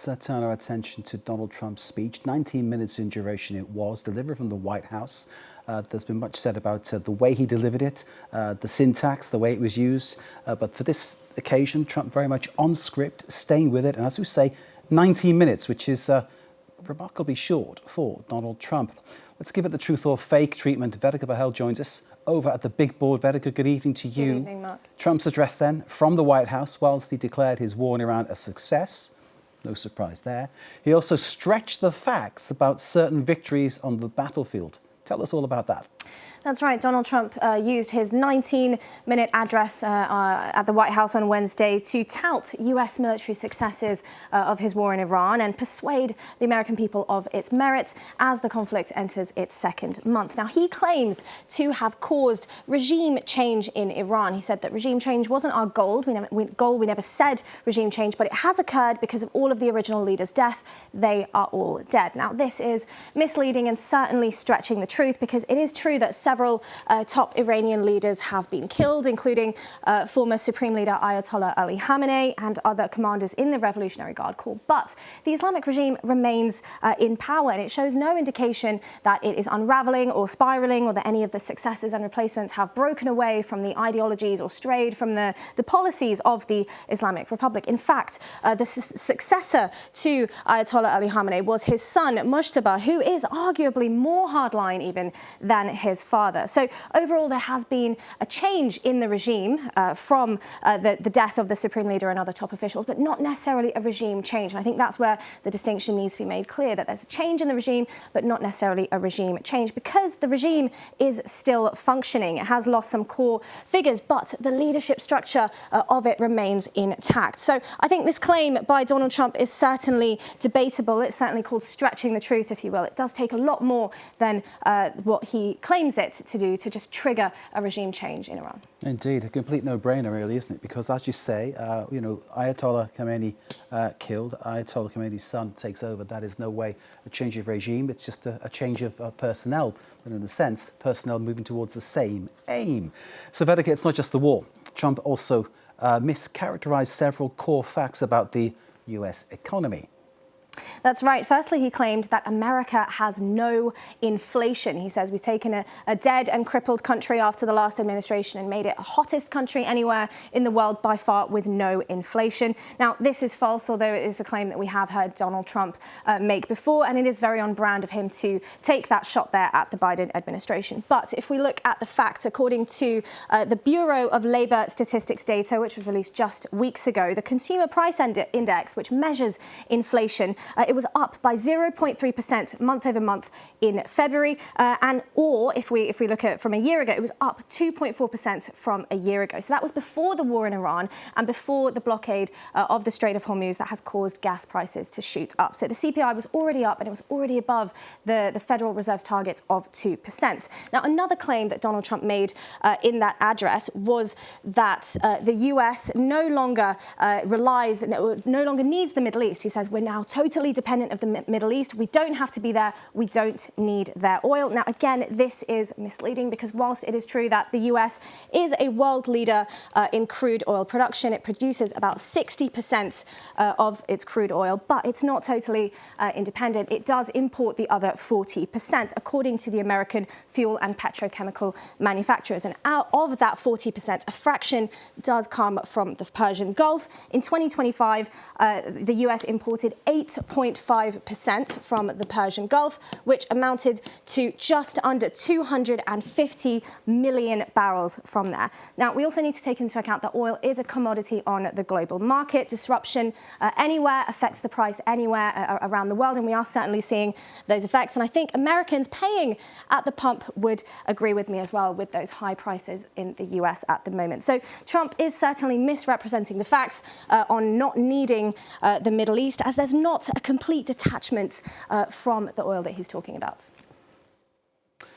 let's turn our attention to Donald Trump's speech. 19 minutes in duration it was, delivered from the White House. There's been much said about the way he delivered it, the syntax, the way it was used. But for this occasion, Trump very much on script, staying with it. And as we say, 19 minutes, which is remarkably short for Donald Trump. Let's give it the truth or fake treatment. Vedika Bahl joins us over at the big board. Vedika, good evening to you. Good evening, Mark. Trump's address then from the White House, whilst he declared his war in Iran a success. No surprise there. He also stretched the facts about certain victories on the battlefield. Tell us all about that. That's right. Donald Trump used his 19-minute address at the White House on Wednesday to tout U.S. military successes of his war in Iran and persuade the American people of its merits as the conflict enters its second month. Now, he claims to have caused regime change in Iran. He said that regime change wasn't our goal. We never said regime change, but it has occurred because of all of the original leaders' death. They are all dead. Now, this is misleading and certainly stretching the truth, because it is true that several top Iranian leaders have been killed, including former Supreme Leader Ayatollah Ali Khamenei and other commanders in the Revolutionary Guard Corps. But the Islamic regime remains in power, and it shows no indication that it is unraveling or spiraling, or that any of the successors and replacements have broken away from the ideologies or strayed from the policies of the Islamic Republic. In fact, the successor to Ayatollah Ali Khamenei was his son, Mujtaba, who is arguably more hardline even than his father. So overall, there has been a change in the regime from the death of the Supreme Leader and other top officials, but not necessarily a regime change. And I think that's where the distinction needs to be made clear, that there's a change in the regime, but not necessarily a regime change, because the regime is still functioning. It has lost some core figures, but the leadership structure of it remains intact. So I think this claim by Donald Trump is certainly debatable. It's certainly called stretching the truth, if you will. It does take a lot more than what he claims it to do to just trigger a regime change in Iran. Indeed, a complete no-brainer, really, isn't it? Because, as you say, Ayatollah Khamenei killed, Ayatollah Khamenei's son takes over. That is no way a change of regime. It's just a change of personnel, but in a sense, personnel moving towards the same aim. So, Vedika, it's not just the war. Trump also mischaracterized several core facts about the US economy. That's right. Firstly, he claimed that America has no inflation. He says we've taken a dead and crippled country after the last administration and made it the hottest country anywhere in the world by far with no inflation. Now, this is false, although it is a claim that we have heard Donald Trump make before, and it is very on brand of him to take that shot there at the Biden administration. But if we look at the facts, according to the Bureau of Labor Statistics data, which was released just weeks ago, the Consumer Price Index, which measures inflation, it was up by 0.3% month over month in February, or if we look at from a year ago, it was up 2.4% from a year ago. So that was before the war in Iran and before the blockade of the Strait of Hormuz that has caused gas prices to shoot up. So the CPI was already up, and it was already above the Federal Reserve's target of 2%. Now, another claim that Donald Trump made in that address was that the US no longer no longer needs the Middle East. He says we're now totally dependent of the Middle East. We don't have to be there. We don't need their oil. Now, again, this is misleading, because whilst it is true that the US is a world leader in crude oil production, it produces about 60% of its crude oil, but it's not totally independent. It does import the other 40%, according to the American fuel and petrochemical manufacturers. And out of that 40%, a fraction does come from the Persian Gulf. In 2025, the US imported 8.5% from the Persian Gulf, which amounted to just under 250 million barrels from there. Now, we also need to take into account that oil is a commodity on the global market. Disruption anywhere affects the price anywhere around the world, and we are certainly seeing those effects. And I think Americans paying at the pump would agree with me as well, with those high prices in the US at the moment. So Trump is certainly misrepresenting the facts on not needing the Middle East, as there's not a complete detachment from the oil that he's talking about.